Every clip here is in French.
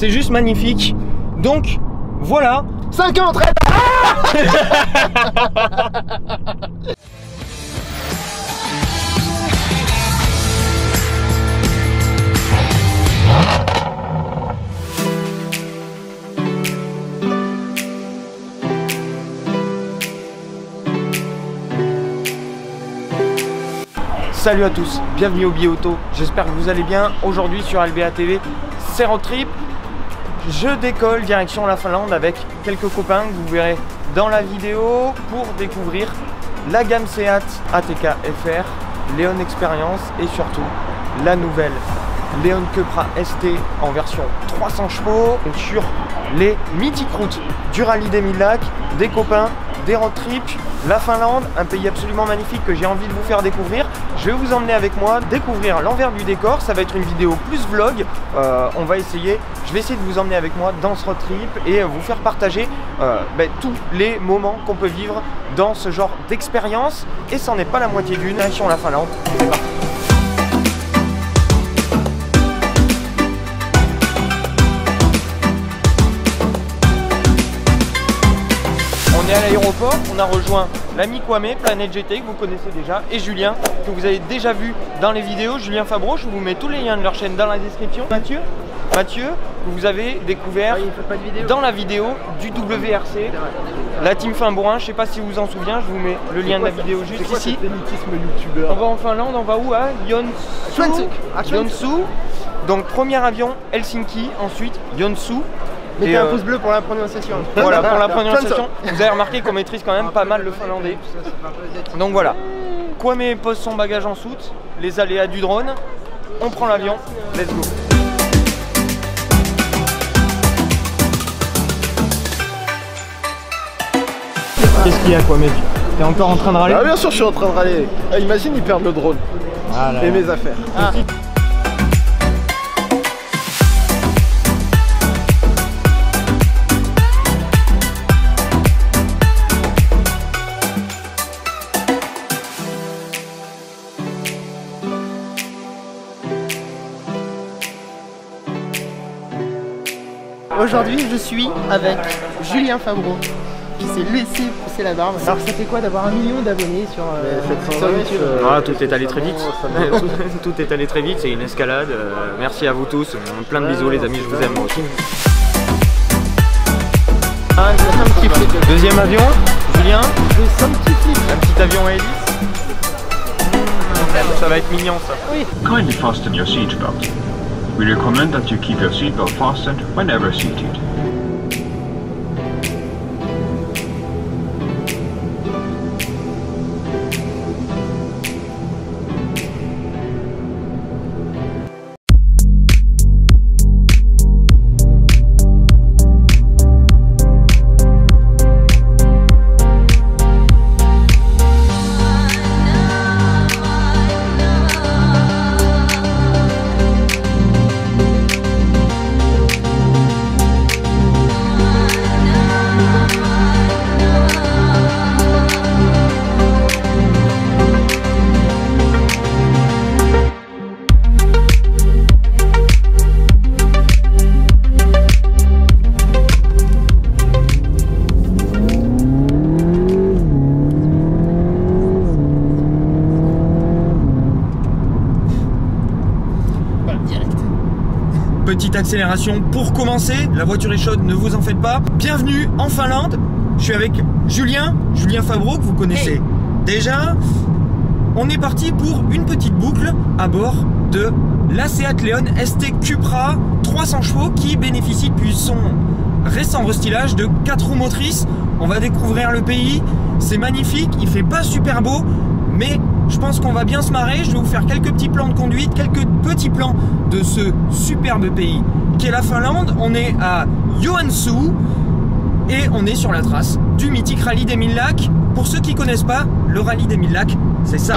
c'est juste magnifique. Donc voilà. 50 Red. Salut à tous, bienvenue au Billet Auto, j'espère que vous allez bien. Aujourd'hui sur LBA TV, c'est road trip. Je décolle direction la Finlande avec quelques copains que vous verrez dans la vidéo pour découvrir la gamme Seat ATK FR, Leon Experience et surtout la nouvelle Leon Cupra ST en version 300 chevaux sur les mythiques routes du rallye des 1000 lacs, des copains, des road trips, la Finlande, un pays absolument magnifique que j'ai envie de vous faire découvrir. Je vais vous emmener avec moi découvrir l'envers du décor. Ça va être une vidéo plus vlog. Je vais essayer de vous emmener avec moi dans ce road trip et vous faire partager tous les moments qu'on peut vivre dans ce genre d'expérience. Et ça n'est pas la moitié d'une. Direction la Finlande, c'est parti. On est à l'aéroport, on a rejoint l'ami Kwame, Planète GT que vous connaissez déjà, et Julien que vous avez déjà vu dans les vidéos, Julien Fabreau. Je vous mets tous les liens de leur chaîne dans la description. Mathieu que vous avez découvert dans la vidéo du WRC, la team Finbourrin. Je sais pas si vous vous en souvenez, je vous mets le lien de la vidéo juste ici. On va en Finlande, on va où? À Joensuu. Donc premier avion Helsinki, ensuite Joensuu. Mettez un pouce bleu pour la prononciation. Voilà, pour la prononciation. Vous avez remarqué qu'on maîtrise quand même pas mal le finlandais. Donc voilà. Kwame pose son bagage en soute, les aléas du drone. On prend l'avion, let's go. Qu'est-ce qu'il y a, Kwame? T'es encore en train de râler? Ah bien sûr, je suis en train de râler. Ah, imagine, ils perdent le drone. Ah, là, et mes affaires. Ah. Aujourd'hui, je suis avec Julien Fabreau qui s'est laissé pousser la barbe. Alors, ça fait quoi d'avoir 1 million d'abonnés sur YouTube? Tout est allé très vite. Tout est allé très vite, c'est une escalade. Merci à vous tous. Plein de bisous, les amis, je vous aime moi aussi. Deuxième avion, Julien. Un petit avion à hélice. Ça va être mignon ça. Oui. Kindly fasten your seatbelt. We recommend that you keep your seatbelt fastened whenever seated. Petite accélération pour commencer, la voiture est chaude, ne vous en faites pas. Bienvenue en Finlande, je suis avec Julien Fabreau que vous connaissez déjà. On est parti pour une petite boucle à bord de la Seat Leon ST Cupra 300 chevaux qui bénéficie depuis son récent restylage de 4 roues motrices. On va découvrir le pays, c'est magnifique, il fait pas super beau, mais je pense qu'on va bien se marrer. Je vais vous faire quelques petits plans de conduite, quelques petits plans de ce superbe pays qu'est la Finlande. On est à Joensuu et on est sur la trace du mythique rallye des 1000 lacs. Pour ceux qui ne connaissent pas, le rallye des 1000 lacs, c'est ça.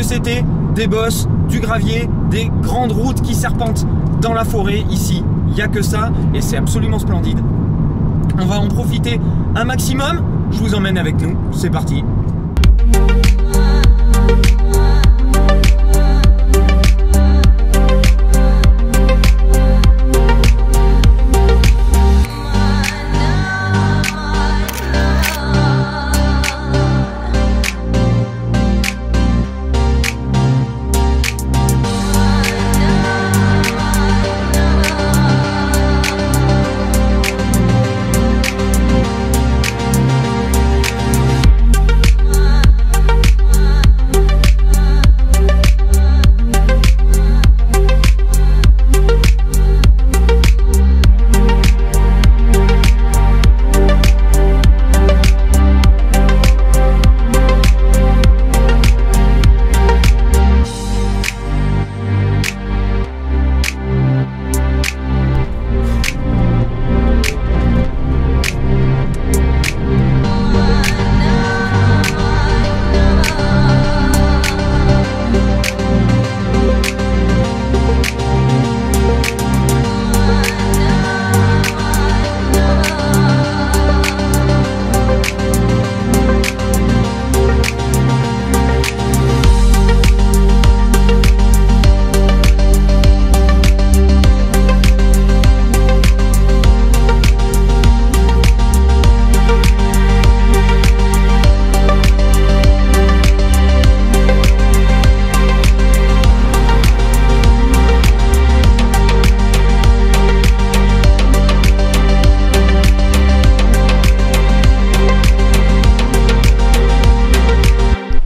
c'était des bosses, du gravier, des grandes routes qui serpentent dans la forêt ici. Il n'y a que ça et c'est absolument splendide. On va en profiter un maximum. Je vous emmène avec nous. C'est parti.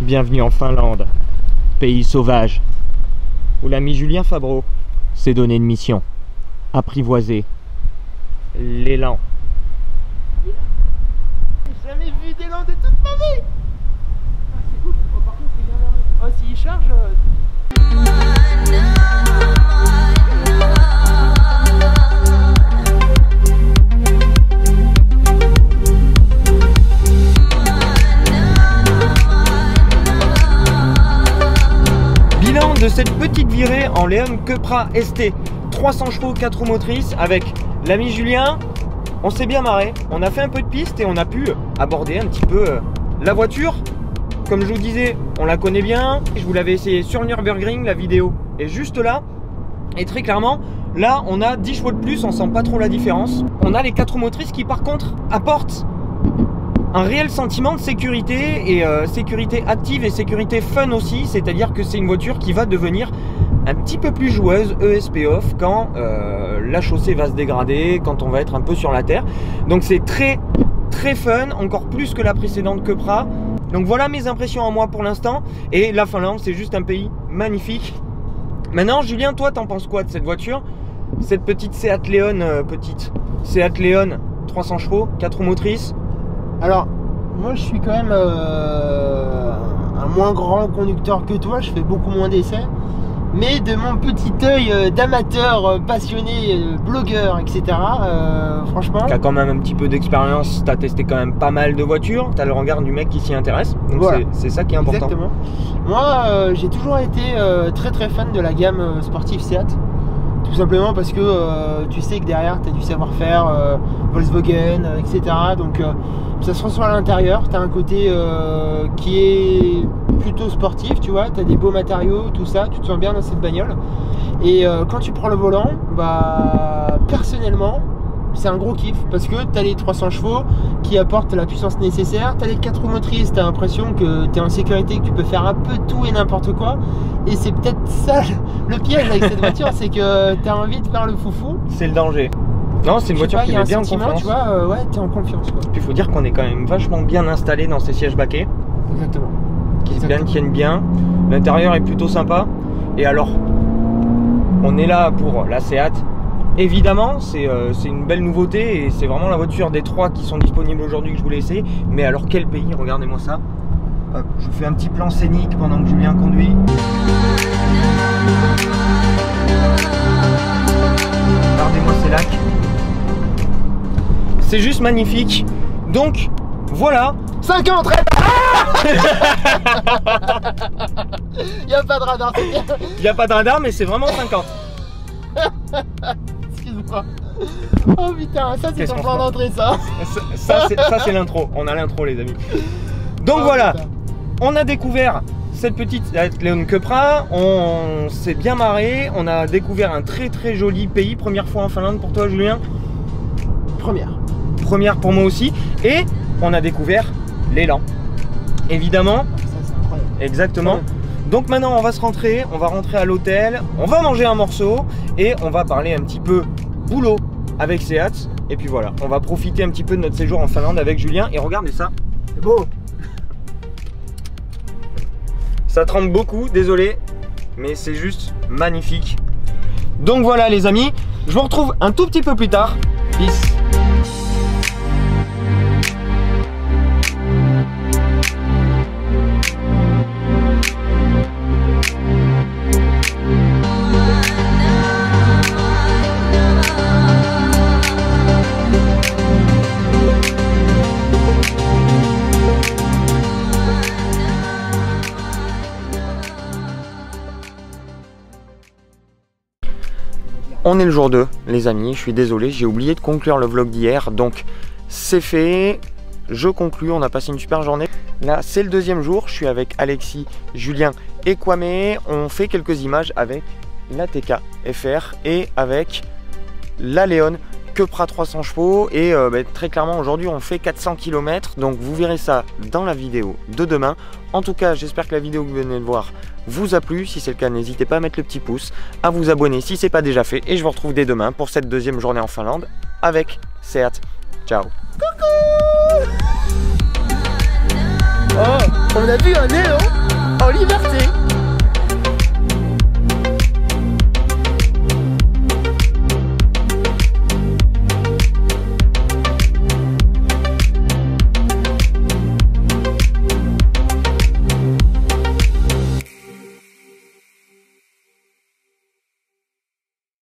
Bienvenue en Finlande, pays sauvage, où l'ami Julien Fabreau s'est donné une mission, apprivoiser l'élan. J'ai jamais vu d'élan de toute ma vie. Ah, c'est ouf. Oh, par contre c'est bien nerveux. Oh, s'il charge... De cette petite virée en Leon Cupra ST 300 chevaux 4 roues motrices avec l'ami Julien. On s'est bien marré, on a fait un peu de piste et on a pu aborder un petit peu la voiture. Comme je vous disais, on la connaît bien, je vous l'avais essayé sur Nürburgring, la vidéo est juste là. Et très clairement, là on a 10 chevaux de plus, on sent pas trop la différence. On a les 4 roues motrices qui par contre apportent un réel sentiment de sécurité et sécurité active et sécurité fun aussi, c'est-à-dire que c'est une voiture qui va devenir un petit peu plus joueuse ESP off quand la chaussée va se dégrader, quand on va être un peu sur la terre. Donc c'est très fun, encore plus que la précédente Cupra. Donc voilà mes impressions à moi pour l'instant. Et la Finlande, c'est juste un pays magnifique. Maintenant Julien, toi t'en penses quoi de cette voiture? Cette petite Seat Leon, Seat Leon 300 chevaux, 4 roues motrices. Alors, moi je suis quand même un moins grand conducteur que toi, je fais beaucoup moins d'essais. Mais de mon petit œil d'amateur, passionné, blogueur, etc. Franchement... Tu as quand même un petit peu d'expérience, tu as testé quand même pas mal de voitures, tu as le regard du mec qui s'y intéresse. Donc voilà. C'est ça qui est important. Exactement. Moi, j'ai toujours été très fan de la gamme sportive Seat. Tout simplement parce que tu sais que derrière tu as du savoir-faire, Volkswagen, etc. Donc ça se ressent à l'intérieur, tu as un côté qui est plutôt sportif, tu vois, tu as des beaux matériaux, tout ça, tu te sens bien dans cette bagnole. Et quand tu prends le volant, bah personnellement, c'est un gros kiff parce que tu as les 300 chevaux qui apportent la puissance nécessaire, tu as les 4 roues motrices, tu as l'impression que tu es en sécurité, que tu peux faire un peu tout et n'importe quoi. Et c'est peut-être ça le piège avec cette voiture, c'est que tu as envie de faire le foufou. C'est le danger. Non, c'est une voiture qui met bien en confiance. Tu vois, ouais, tu es en confiance. Quoi. Puis il faut dire qu'on est quand même vachement bien installé dans ces sièges baquets. Exactement. Qui tiennent bien. L'intérieur est plutôt sympa. Et alors, on est là pour la Seat. Évidemment, c'est une belle nouveauté et c'est vraiment la voiture des 3 qui sont disponibles aujourd'hui que je voulais essayer. Mais alors quel pays, regardez-moi ça. Hop, je vous fais un petit plan scénique pendant que Julien conduit. Regardez-moi ces lacs. C'est juste magnifique. Donc voilà. 5 ans, très bien. Il n'y pas de radar. Il n'y a pas de radar, mais c'est vraiment 50. Excuse-moi. Oh putain, ça c'est ton plan se d'entrée ça. Ça c'est l'intro. On a l'intro, les amis. Donc Oh, voilà, putain. on a découvert cette petite Leon Köpra. On s'est bien marré. On a découvert un très très joli pays. Première fois en Finlande pour toi, Julien? Première pour moi aussi. Et on a découvert l'élan. Évidemment. Ça c'est incroyable. Exactement. Ouais. Donc maintenant on va rentrer à l'hôtel, on va manger un morceau et on va parler un petit peu boulot avec Seat. Et puis voilà, on va profiter un petit peu de notre séjour en Finlande avec Julien. Et regardez ça, C'est beau. ça tremble beaucoup, désolé, mais c'est juste magnifique. Donc voilà les amis, je vous retrouve un tout petit peu plus tard. Peace. On est le jour 2, les amis, je suis désolé, j'ai oublié de conclure le vlog d'hier, donc c'est fait, je conclus, on a passé une super journée. Là, c'est le deuxième jour, je suis avec Alexis, Julien et Kwame, on fait quelques images avec la TK FR et avec la Leon Köpra 300 chevaux et très clairement aujourd'hui on fait 400 km, donc vous verrez ça dans la vidéo de demain. En tout cas, j'espère que la vidéo que vous venez de voir vous a plu. Si c'est le cas, n'hésitez pas à mettre le petit pouce, à vous abonner si c'est pas déjà fait. Et je vous retrouve dès demain pour cette deuxième journée en Finlande avec Seat. Ciao. Oh, on a vu un néon en liberté.